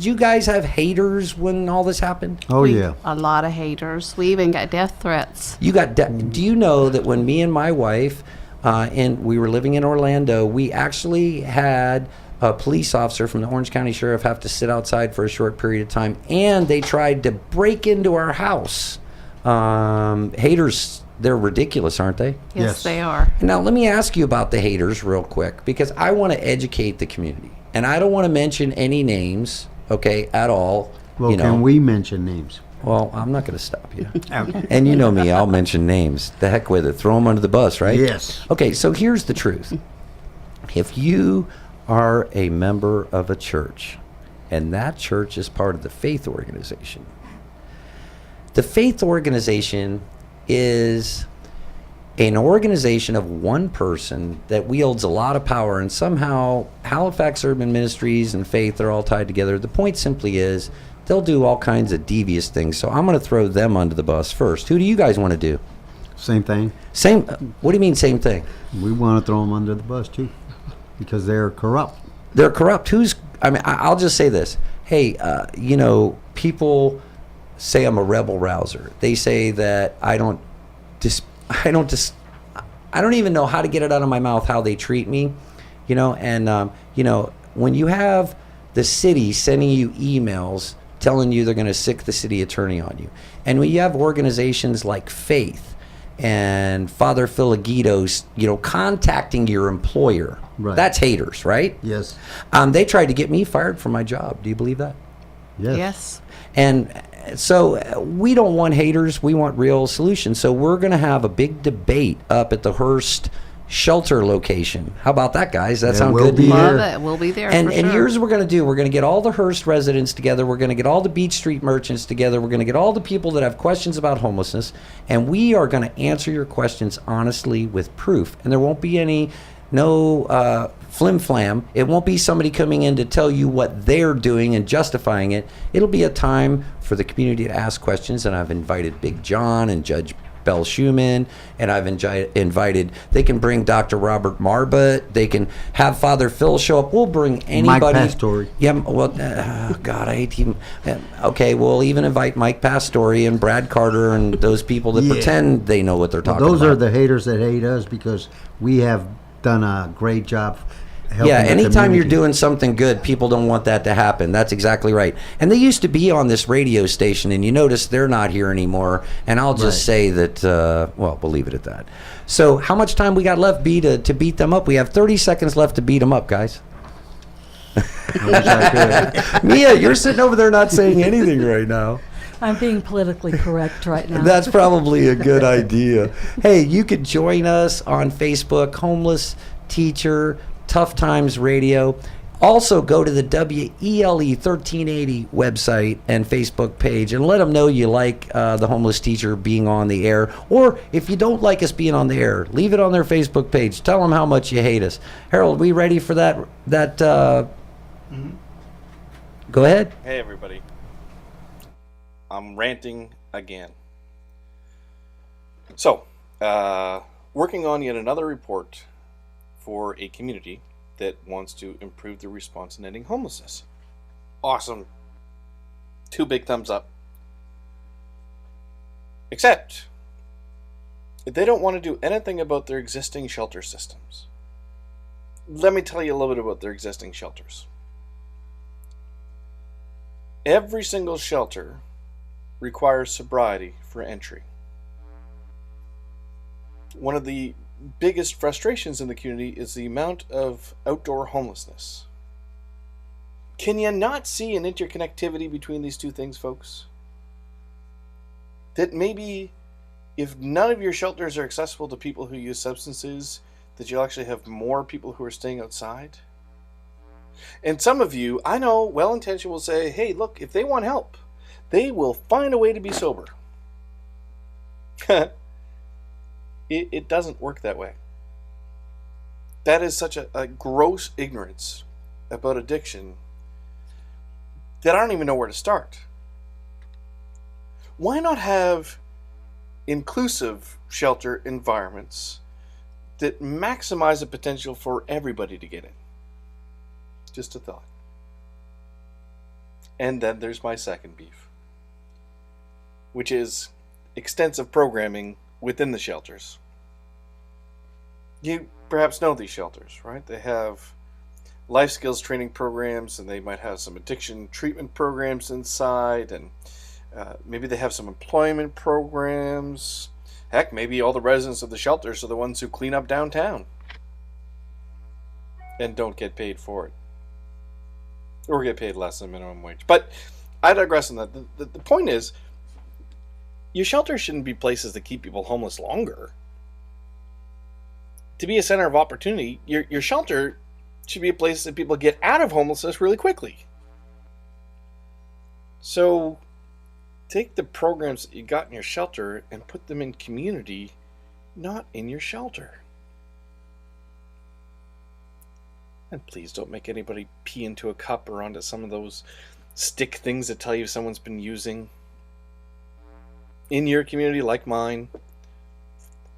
you guys have haters when all this happened? Oh, yeah. A lot of haters. We even got death threats. You got do you know that when me and my wife and we were living in Orlando, we actually had a police officer from the Orange County Sheriff have to sit outside for a short period of time, and they tried to break into our house. Haters, they're ridiculous, aren't they? Yes, they are. Now, let me ask you about the haters real quick, because I want to educate the community, and I don't want to mention any names, okay, at all. Well, can we mention names? Well, I'm not going to stop you. And you know me, I'll mention names. The heck with it. Throw them under the bus, right? Yes. Okay, so here's the truth. If you are a member of a church, and that church is part of the faith organization, the faith organization is an organization of one person that wields a lot of power, and somehow Halifax Urban Ministries and faith are all tied together. The point simply is they'll do all kinds of devious things. So I'm going to throw them under the bus first. Who do you guys want to do? Same thing. Same. What do you mean same thing? We want to throw them under the bus too, because they're corrupt. They're corrupt. I'll just say this. Hey, people say I'm a rebel rouser. They say that I don't even know how to get it out of my mouth how they treat me, when you have the city sending you emails telling you they're going to sic the city attorney on you, and when you have organizations like Faith and Father Filagito's, contacting your employer, right. That's haters, right? Yes. They tried to get me fired from my job. Do you believe that? Yes. And so we don't want haters. We want real solutions. So we're going to have a big debate up at the Hearst shelter location. How about that, guys? That sound good to you? Love it. We'll be there. And for sure. here's what we're going to do. We're going to get all the Hearst residents together. We're going to get all the Beach Street merchants together. We're going to get all the people that have questions about homelessness. And we are going to answer your questions honestly with proof. And there won't be no flim-flam. It won't be somebody coming in to tell you what they're doing and justifying it. It'll be a time for the community to ask questions, and I've invited Big John and Judge Bell Schumann, and I've invited, they can bring Dr. Robert Marbut, they can have Father Phil show up. We'll bring anybody. Mike Pastore. Yeah, well, God, I hate him. Okay, we'll even invite Mike Pastore and Brad Carter and those people that pretend they know what they're talking about. Those are the haters that hate us because we have done a great job helping the anytime community. you're doing something good, people don't want that to happen. That's exactly right. And they used to be on this radio station, and you notice they're not here anymore. And I'll just say that, we'll leave it at that. So how much time we got left, B, to beat them up? We have 30 seconds left to beat them up, guys. I wish I could. Mia, you're sitting over there not saying anything right now. I'm being politically correct right now. That's probably a good idea. Hey, you could join us on Facebook, Homeless Teacher, Tough Times Radio. Also, go to the WELE 1380 website and Facebook page and let them know you like the Homeless Teacher being on the air. Or if you don't like us being on the air, leave it on their Facebook page. Tell them how much you hate us. Harold, we ready for that? Go ahead. Hey, everybody. I'm ranting again. So, working on yet another report for a community that wants to improve the response in ending homelessness. Awesome. 2 big thumbs up. Except, they don't want to do anything about their existing shelter systems. Let me tell you a little bit about their existing shelters. Every single shelter requires sobriety for entry. One of the biggest frustrations in the community is the amount of outdoor homelessness. Can you not see an interconnectivity between these two things, folks? That maybe if none of your shelters are accessible to people who use substances, that you'll actually have more people who are staying outside? And some of you, I know, well-intentioned, will say, hey, look, if they want help, they will find a way to be sober. It doesn't work that way. That is such a gross ignorance about addiction that I don't even know where to start. Why not have inclusive shelter environments that maximize the potential for everybody to get in? Just a thought. And then there's my second beef, which is extensive programming within the shelters. You perhaps know these shelters, right? They have life skills training programs, and they might have some addiction treatment programs inside, and maybe they have some employment programs. Heck, maybe all the residents of the shelters are the ones who clean up downtown and don't get paid for it, or get paid less than minimum wage. But I digress on that. The point is, your shelter shouldn't be places that keep people homeless longer. To be a center of opportunity, your shelter should be a place that people get out of homelessness really quickly. So take the programs that you got in your shelter and put them in community, not in your shelter. And please don't make anybody pee into a cup or onto some of those stick things that tell you someone's been using. In your community, like mine,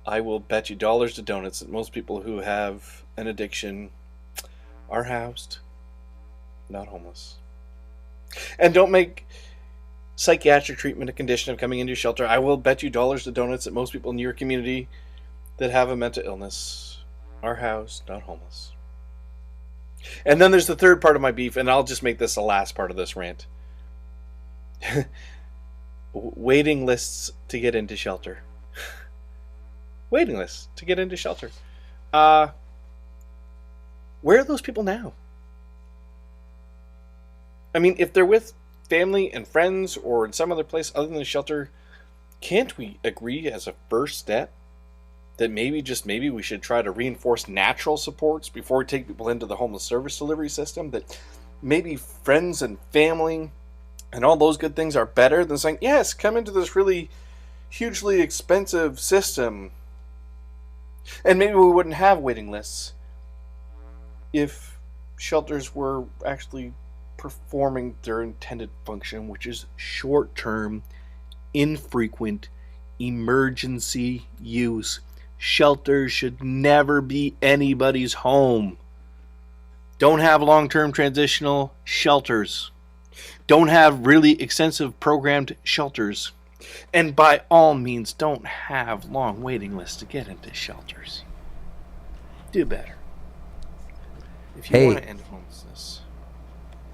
I will bet you dollars to donuts that most people who have an addiction are housed, not homeless. And don't make psychiatric treatment a condition of coming into your shelter. I will bet you dollars to donuts that most people in your community that have a mental illness are housed, not homeless. And then there's the third part of my beef, and I'll just make this the last part of this rant. Waiting lists to get into shelter. Waiting lists to get into shelter. Where are those people now? I mean, if they're with family and friends or in some other place other than the shelter, can't we agree as a first step that maybe we should try to reinforce natural supports before we take people into the homeless service delivery system? That maybe friends and family and all those good things are better than saying, yes, come into this really hugely expensive system. And maybe we wouldn't have waiting lists if shelters were actually performing their intended function, which is short-term, infrequent, emergency use. Shelters should never be anybody's home. Don't have long-term transitional shelters. Don't have really extensive programmed shelters. And by all means, don't have long waiting lists to get into shelters. Do better. If you want to end homelessness,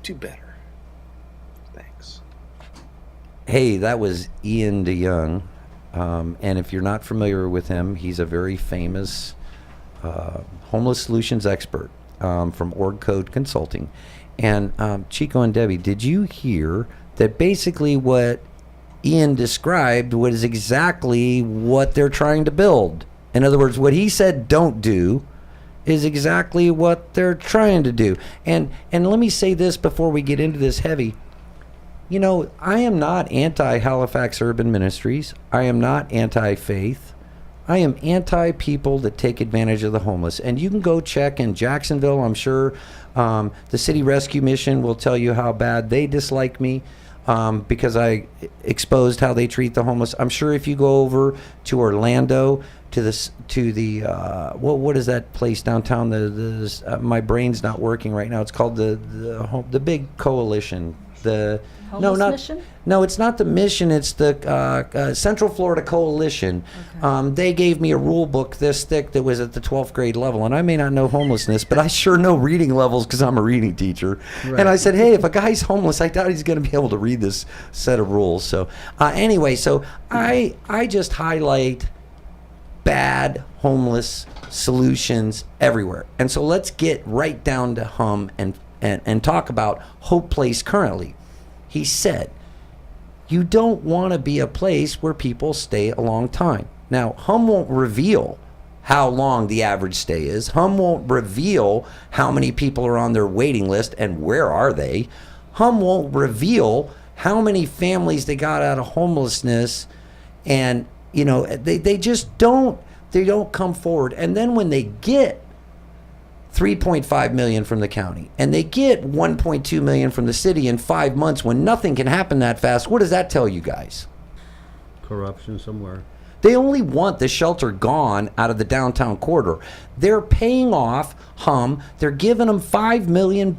do better. Thanks. Hey, that was Ian DeYoung. And if you're not familiar with him, he's a very famous homeless solutions expert from Org Code Consulting. And Chico and Debbie, did you hear that basically what Ian described was exactly what they're trying to build? In other words, what he said don't do is exactly what they're trying to do. And let me say this before we get into this heavy. You know, I am not anti-Halifax Urban Ministries. I am not anti-faith. I am anti-people that take advantage of the homeless. And you can go check in Jacksonville, I'm sure. The City Rescue Mission will tell you how bad they dislike me because I exposed how they treat the homeless. I'm sure if you go over to Orlando, to the what is that place downtown? My brain's not working right now. It's called the big coalition. Mission? No, it's not the mission. It's the Central Florida Coalition. Okay. They gave me a rule book this thick that was at the 12th grade level, and I may not know homelessness, but I sure know reading levels because I'm a reading teacher. Right. And I said, hey, if a guy's homeless, I doubt he's going to be able to read this set of rules. So anyway, I just highlight bad homeless solutions everywhere. And so let's get right down to Hum and talk about Hope Place currently. He said, you don't want to be a place where people stay a long time. Now, Hum won't reveal how long the average stay is. Hum won't reveal how many people are on their waiting list and where are they. Hum won't reveal how many families they got out of homelessness, and they just don't come forward. And then when they get $3.5 million from the county and they get $1.2 million from the city in 5 months, when nothing can happen that fast, what does that tell you guys? Corruption somewhere. They only want the shelter gone out of the downtown corridor. They're paying off Hum. They're giving them $5 million,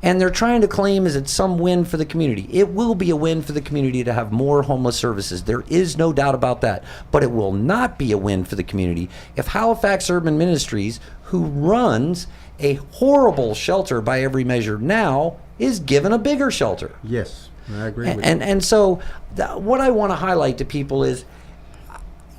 and they're trying to claim is it some win for the community. It will be a win for the community to have more homeless services. There is no doubt about that. But it will not be a win for the community if Halifax Urban Ministries, who runs a horrible shelter by every measure now, is given a bigger shelter. Yes, I agree with you. And so what I want to highlight to people is,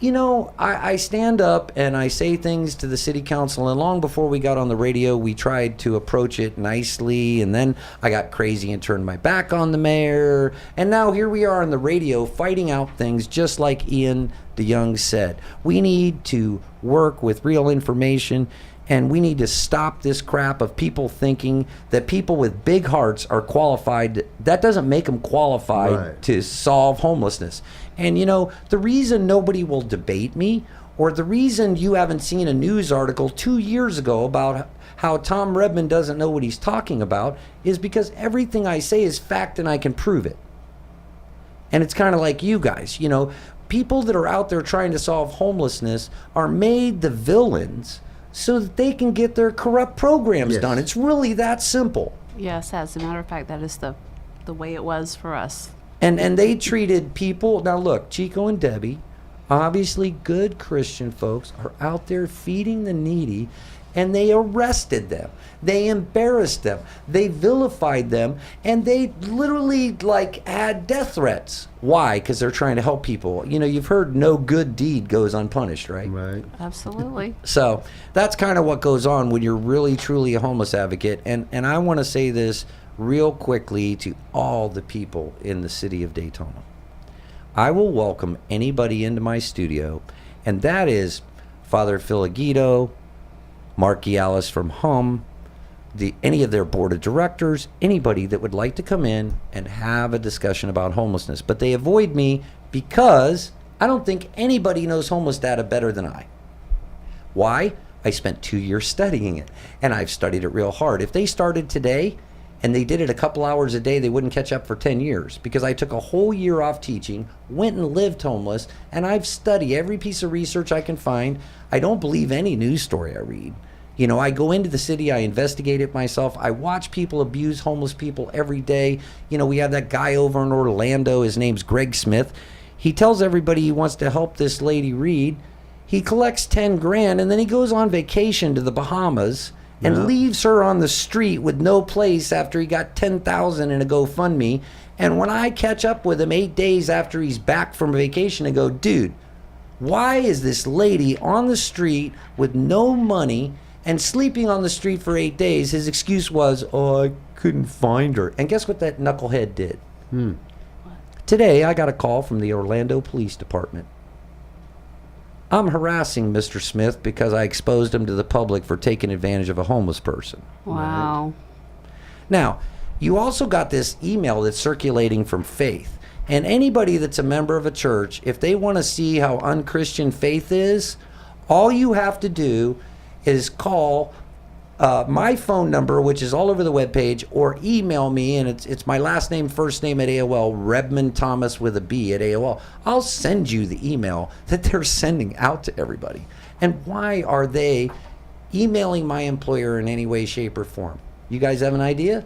I stand up and I say things to the city council, and long before we got on the radio, we tried to approach it nicely, and then I got crazy and turned my back on the mayor, and now here we are on the radio fighting out things just like Ian DeYoung said. We need to work with real information, and we need to stop this crap of people thinking that people with big hearts are qualified. That doesn't make them qualified to solve homelessness. And the reason nobody will debate me, or the reason you haven't seen a news article 2 years ago about how Tom Redmond doesn't know what he's talking about, is because everything I say is fact and I can prove it. And it's kind of like you guys, people that are out there trying to solve homelessness are made the villains so that they can get their corrupt programs done. It's really that simple. Yes, as a matter of fact, that is the way it was for us. And they treated people. Now look, Chico and Debbie, obviously good Christian folks, are out there feeding the needy, and they arrested them. They embarrassed them. They vilified them, and they literally had death threats. Why? Because they're trying to help people. You've heard no good deed goes unpunished, right? Right. Absolutely. So that's kind of what goes on when you're really truly a homeless advocate. And I want to say this real quickly to all the people in the city of Daytona. I will welcome anybody into my studio, and that is Father Filagito, Mark Gialis from Hum, any of their board of directors, anybody that would like to come in and have a discussion about homelessness. But they avoid me because I don't think anybody knows homeless data better than I. Why? I spent 2 years studying it, and I've studied it real hard. If they started today and they did it a couple hours a day, they wouldn't catch up for 10 years, because I took a whole year off teaching, went and lived homeless, and I've studied every piece of research I can find. I don't believe any news story I read. I go into the city, I investigate it myself. I watch people abuse homeless people every day. We have that guy over in Orlando, his name's Greg Smith. He tells everybody he wants to help this lady read. He collects $10,000, and then he goes on vacation to the Bahamas and leaves her on the street with no place after he got $10,000 in a GoFundMe. And when I catch up with him 8 days after he's back from vacation, I go, dude, why is this lady on the street with no money and sleeping on the street for 8 days? His excuse was, I couldn't find her. And guess what that knucklehead did? Today, I got a call from the Orlando Police Department. I'm harassing Mr. Smith because I exposed him to the public for taking advantage of a homeless person. Wow. Now, you also got this email that's circulating from Faith. And anybody that's a member of a church, if they want to see how unchristian Faith is, all you have to do is call my phone number, which is all over the webpage, or email me, and it's my last name, first name at AOL, Redmond Thomas with a B at AOL. I'll send you the email that they're sending out to everybody. And why are they emailing my employer in any way, shape, or form? You guys have an idea?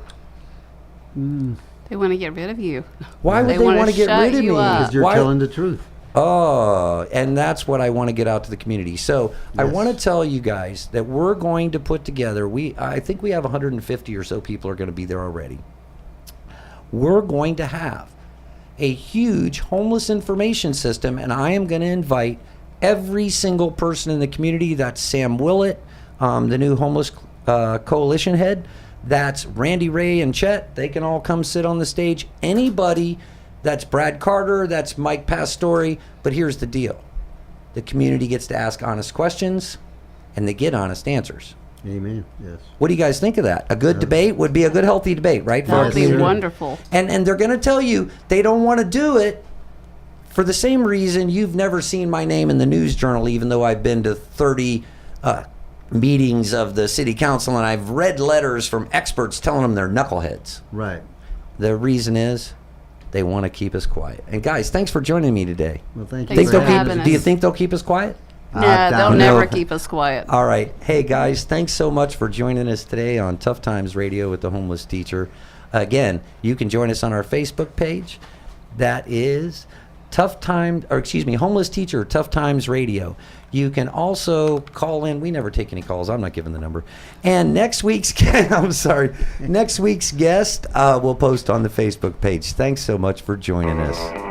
They want to get rid of you. Why would they want to get rid of me? Because you're telling the truth. Oh, and that's what I want to get out to the community. So I want to tell you guys that we're going to put together, I think we have 150 or so people are going to be there already. We're going to have a huge homeless information system, and I am going to invite every single person in the community. That's Sam Willett, the new homeless coalition head. That's Randy Ray and Chet. They can all come sit on the stage. Anybody, that's Brad Carter, that's Mike Pastore. But here's the deal. The community gets to ask honest questions, and they get honest answers. Amen. Yes. What do you guys think of that? A good debate would be a good, healthy debate, right? That would be wonderful. And they're going to tell you they don't want to do it for the same reason you've never seen my name in the News Journal, even though I've been to 30 meetings of the city council, and I've read letters from experts telling them they're knuckleheads. Right. The reason is they want to keep us quiet. And guys, thanks for joining me today. Well, thank you for having us. Do you think they'll keep us quiet? No, they'll never keep us quiet. All right. Hey, guys, thanks so much for joining us today on Tough Times Radio with the Homeless Teacher. Again, you can join us on our Facebook page. That is Homeless Teacher, Tough Times Radio. You can also call in. We never take any calls. I'm not giving the number. And next week's next week's guest we'll post on the Facebook page. Thanks so much for joining us.